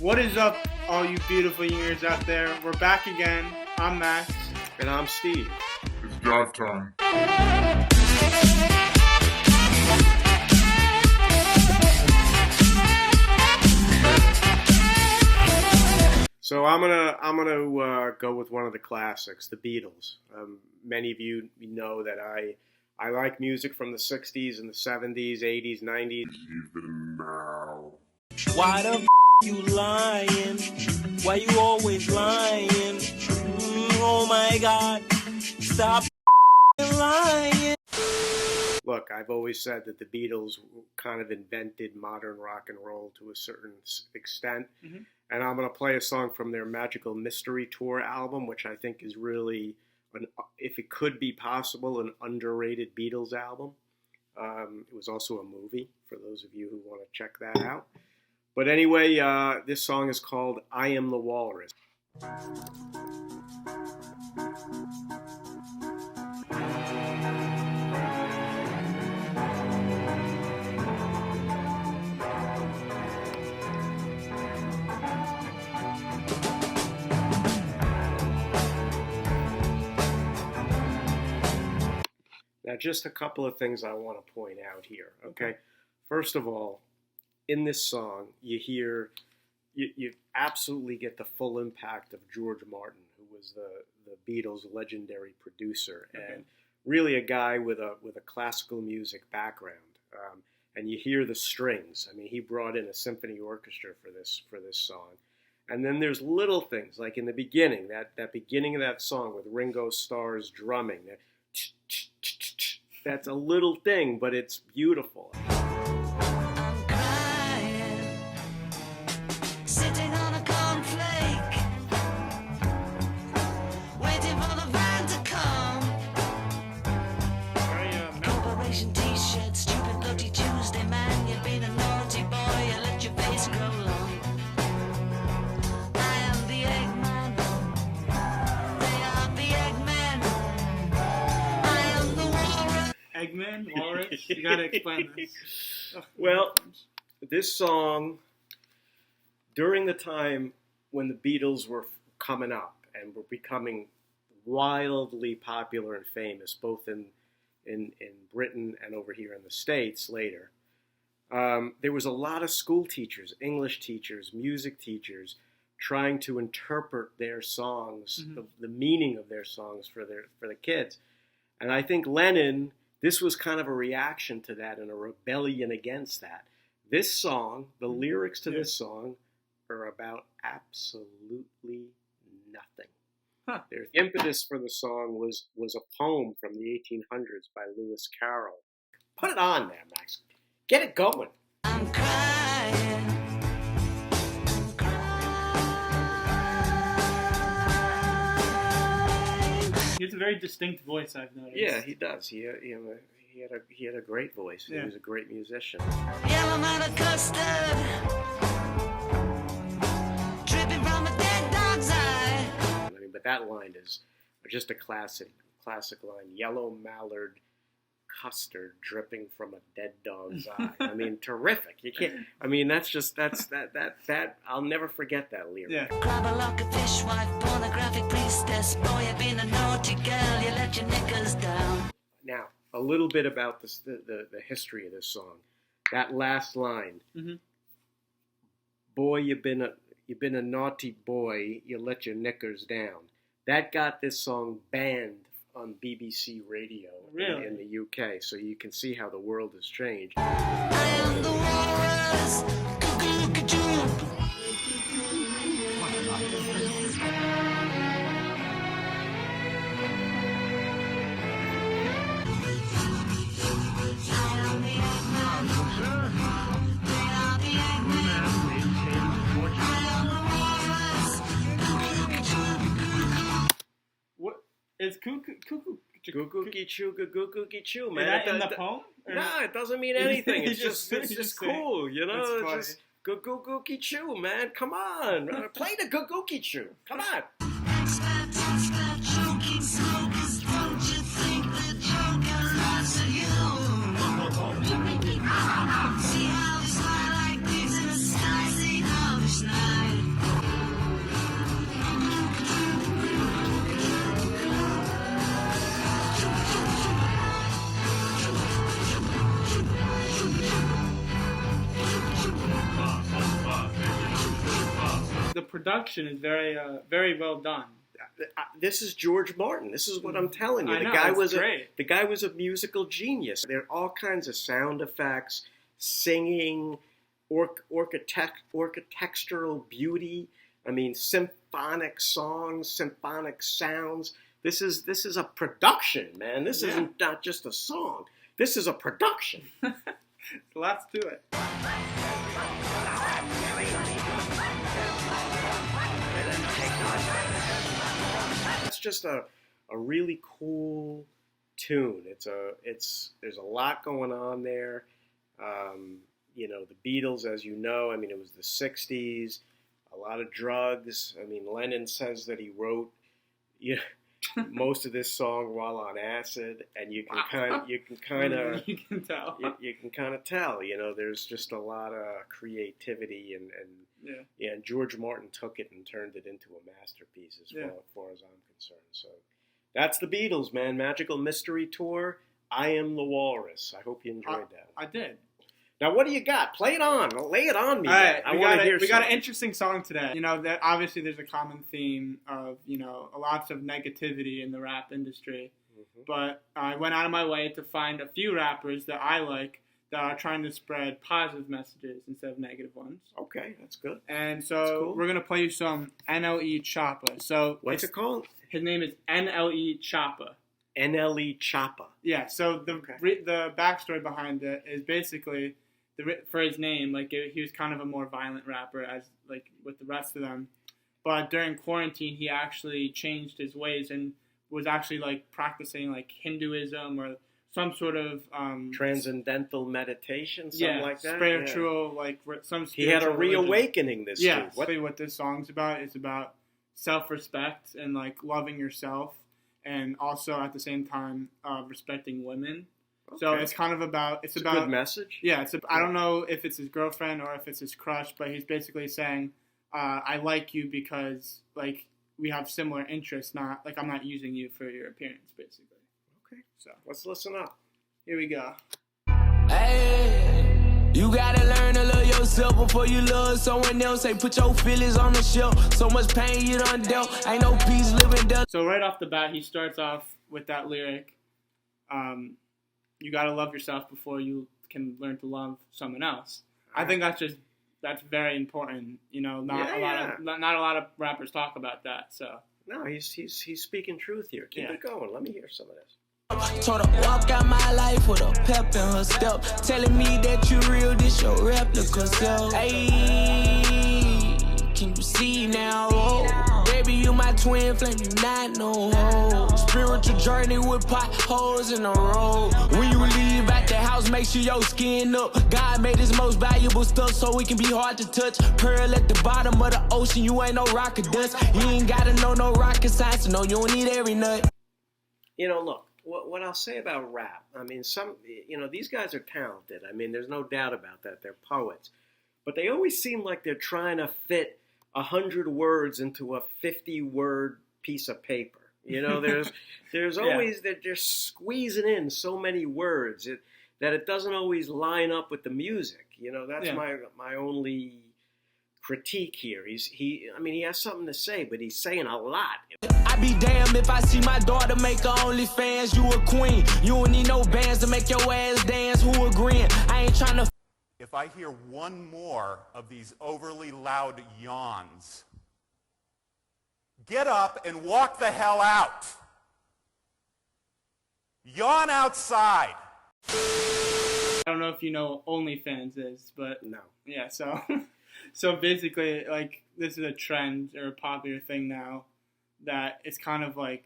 What is up, all you beautiful yingers out there? We're back again. I'm Max. And I'm Steve. It's drive time. So I'm gonna go with one of the classics, the Beatles. Many of you know that I like music from the 60s and the 70s, 80s, 90s. Even now. Why the you lying? Why you always lying? Oh my God, stop lying. Look, I've always said that the Beatles kind of invented modern rock and roll to a certain extent. Mm-hmm. And I'm going to play a song from their Magical Mystery Tour album, which I think is really, if it could be possible, an underrated Beatles album. It was also a movie, for those of you who want to check that out. But anyway, this song is called I Am The Walrus. Now, just a couple of things I want to point out here, okay? First of all, in this song, you absolutely get the full impact of George Martin, who was the Beatles' legendary producer, and really a guy with a classical music background. And you hear the strings. I mean, he brought in a symphony orchestra for this song. And then there's little things, like in the beginning, that beginning of that song with Ringo Starr's drumming. That's a little thing, but it's beautiful. I'm crying, sitting on a cornflake, waiting for the van to come. Corporation t-shirt, stupid bloody Tuesday, man. You've been a naughty boy, you let your face grow long. I am the Eggman, they are the Eggmen. I am the Walrus. Eggman, Walrus? You gotta explain this. Well, this song, during the time when the Beatles were coming up and were becoming wildly popular and famous, both in Britain and over here in the States later, there was a lot of school teachers, English teachers, music teachers, trying to interpret their songs, the meaning of their songs for the kids. And I think Lennon, this was kind of a reaction to that and a rebellion against that. This song, the lyrics to this song, are about absolutely nothing. Huh. The impetus for the song was a poem from the 1800s by Lewis Carroll. Put it on there, Max. Get it going. I'm crying. I'm crying. He has a very distinct voice, I've noticed. Yeah, he does. He had a great voice. Yeah. He was a great musician. Yellow man of custard, dripping from a dead dog's eye. I mean, but that line is just a classic line. Yellow mallard custard dripping from a dead dog's eye. I mean, terrific. You can't. I mean, that's that. I'll never forget that lyric. Yeah. Grab a lock of fishwife, pornographic priestess. Boy, you've been a naughty girl, you let your knickers down. Now, a little bit about the history of this song. That last line. Mm-hmm. Boy, you've been a naughty boy. You let your knickers down. That got this song banned on BBC Radio in the UK. So you can see how the world has changed. I am the walrus. Cuckoo-cuckoo. What is cuckoo? Goo-goo-gee choo, goo-goo-gee choo, Is man. that in the poem? Or- No, it doesn't mean anything. It's just say- cool, you know. It's It's funny. just goo-goo-gee choo, man. Come on, play the goo-goo-gee choo. Come on. Expert, choking smokers. Don't you think the Joker laughs at you? See how we smile like these in the sky, see how we shine. the production is very well done. This is George Martin. This is what I'm telling you. I know, The guy was a musical genius. There are all kinds of sound effects, singing, architectural beauty. I mean, symphonic songs, symphonic sounds. This is a production, man. This isn't not just a song. This is a production. Lots to it. That's just a really cool tune. There's a lot going on there. The Beatles, as you know, I mean, it was the 60s, a lot of drugs. I mean, Lennon says that he wrote most of this song while on acid, and you can kind of you can tell. You can kind of tell. There's just a lot of creativity, and George Martin took it and turned it into a masterpiece as far as I'm concerned. So that's the Beatles, man. Magical Mystery Tour. I Am the Walrus. I hope you enjoyed that. I did. Now, what do you got? Play it on. Lay it on me. All right, I want to hear. We got an interesting song today. That obviously there's a common theme of lots of negativity in the rap industry. Mm-hmm. But I went out of my way to find a few rappers that I like that are trying to spread positive messages instead of negative ones. Okay, that's good. And so we're gonna play you some NLE Choppa. So what's it called? His name is NLE Choppa. NLE Choppa. Yeah. So the backstory behind it is basically. For his name, he was kind of a more violent rapper as with the rest of them. But during quarantine, he actually changed his ways and was actually practicing Hinduism or some sort of transcendental meditation, something like that. Spiritual, some spiritual. He had a reawakening. This dude. What this song's about is about self-respect and loving yourself, and also at the same time respecting women. Okay. So it's kind of about it's about a good message. Yeah, I don't know if it's his girlfriend or if it's his crush, but he's basically saying, "I like you because we have similar interests. Not I'm not using you for your appearance, basically." Okay, so let's listen up. Here we go. Hey, you gotta learn to love yourself before you love someone else. Hey, put your feelings on the shelf. So much pain you done dealt. Ain't no peace living dealt. So right off the bat, he starts off with that lyric. You gotta love yourself before you can learn to love someone else. I think that's very important. Not a lot of rappers talk about that. So no, he's speaking truth here. Keep it going. Let me hear some of this. Told her walk out my life with a pep in her step, telling me that you real, this your replica self. Hey, can you see now? Oh, baby, you my twin flame, you not no hoe. Spiritual journey with potholes in the road. When you leave out the house, make sure your skin up. God made his most valuable stuff so we can be hard to touch. Pearl at the bottom of the ocean, you ain't no rock or dust. You ain't gotta know no rocket science, no, you don't need every nut. Look. What I'll say about rap, I mean, these guys are talented. I mean, there's no doubt about that. They're poets. But they always seem like they're trying to fit 100 words into a 50-word piece of paper. There's always, they're squeezing in so many words that it doesn't always line up with the music. That's my only critique here. He has something to say, but he's saying a lot. I be damned if I see my daughter make her OnlyFans. You a queen. You don't need no bands to make your ass dance. Who agreeing? I ain't trying to. If I hear one more of these overly loud yawns, get up and walk the hell out. Yawn outside. I don't know if you know what OnlyFans is, but no. Yeah, so basically, this is a trend or a popular thing now that it's kind of like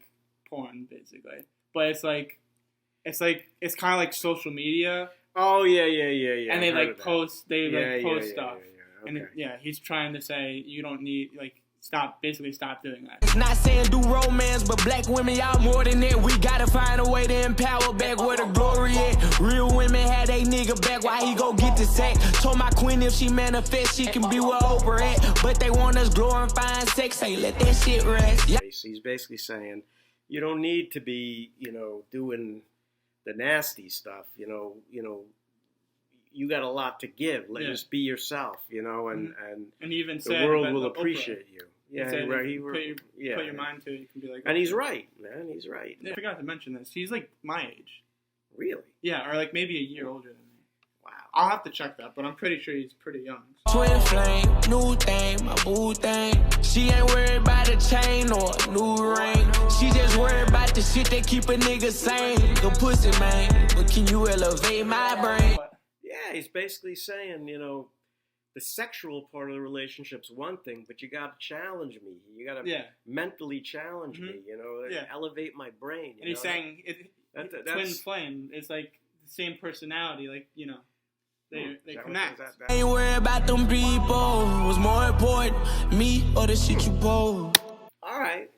porn, basically. But it's kind of like social media. Oh yeah. And they post stuff. Yeah. Okay. And he's trying to say you don't need stop doing that. It's not saying do romance, but black women, y'all more than that. We gotta find a way to empower back where the glory at. Real women had a nigga back, why he go get the sack? Told my queen if she manifest, she can be where Oprah at. But they want us glorifying sex, hey, let that shit rest. Yeah. He's basically saying you don't need to be, doing the nasty stuff. you got a lot to give. Just be yourself, and he even the said world that will the appreciate you. Yeah, said right. Put your mind to it. You can be like. And he's right, man. He's right. I forgot to mention this. He's like my age. Really? Yeah, or like maybe a year older than me. Wow. I'll have to check that, but I'm pretty sure he's pretty young. Twin flame, new thing, my boo thing. She ain't worried about a chain or a new ring. She just worried about the shit that keep a nigga sane. The pussy, man. But can you elevate my brain? Yeah, he's basically saying, the sexual part of the relationship's one thing, but you got to challenge me. You got to mentally challenge me, elevate my brain. And he's saying twin flame. It's like the same personality, like, they connect. Ain't worried about them people. What's more important, me or the shit you both? All right,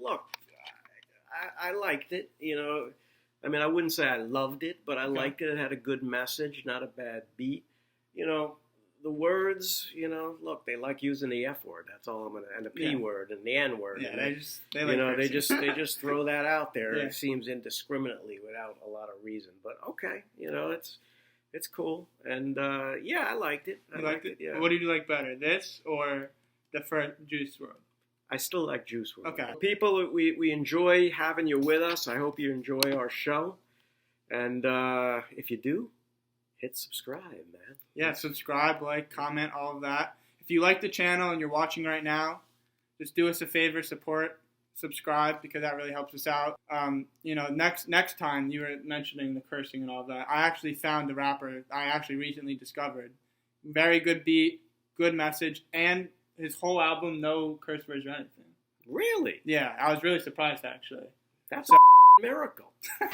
look, I liked it, I mean, I wouldn't say I loved it, but I liked it. It had a good message, not a bad beat. The words, look, they like using the F word. That's all I'm gonna, and the P word and the N word. Yeah, they just throw that out there. It seems indiscriminately without a lot of reason. But okay, it's cool, and I liked it. I liked it. Yeah. What did you like better, this or the first Juice WRLD? I still like Juice WRLD. Okay. People, we enjoy having you with us. I hope you enjoy our show, and if you do, hit subscribe, man. Yeah, subscribe, like, comment, all of that. If you like the channel and you're watching right now, just do us a favor, subscribe, because that really helps us out. Next time, you were mentioning the cursing and all that. I actually found the rapper I actually recently discovered. Very good beat, good message, and his whole album, no curse words or anything. Really? Yeah, I was really surprised, actually. That's a miracle. All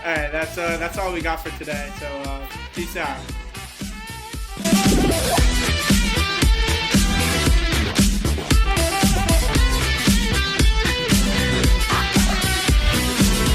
right, that's all we got for today. So peace out.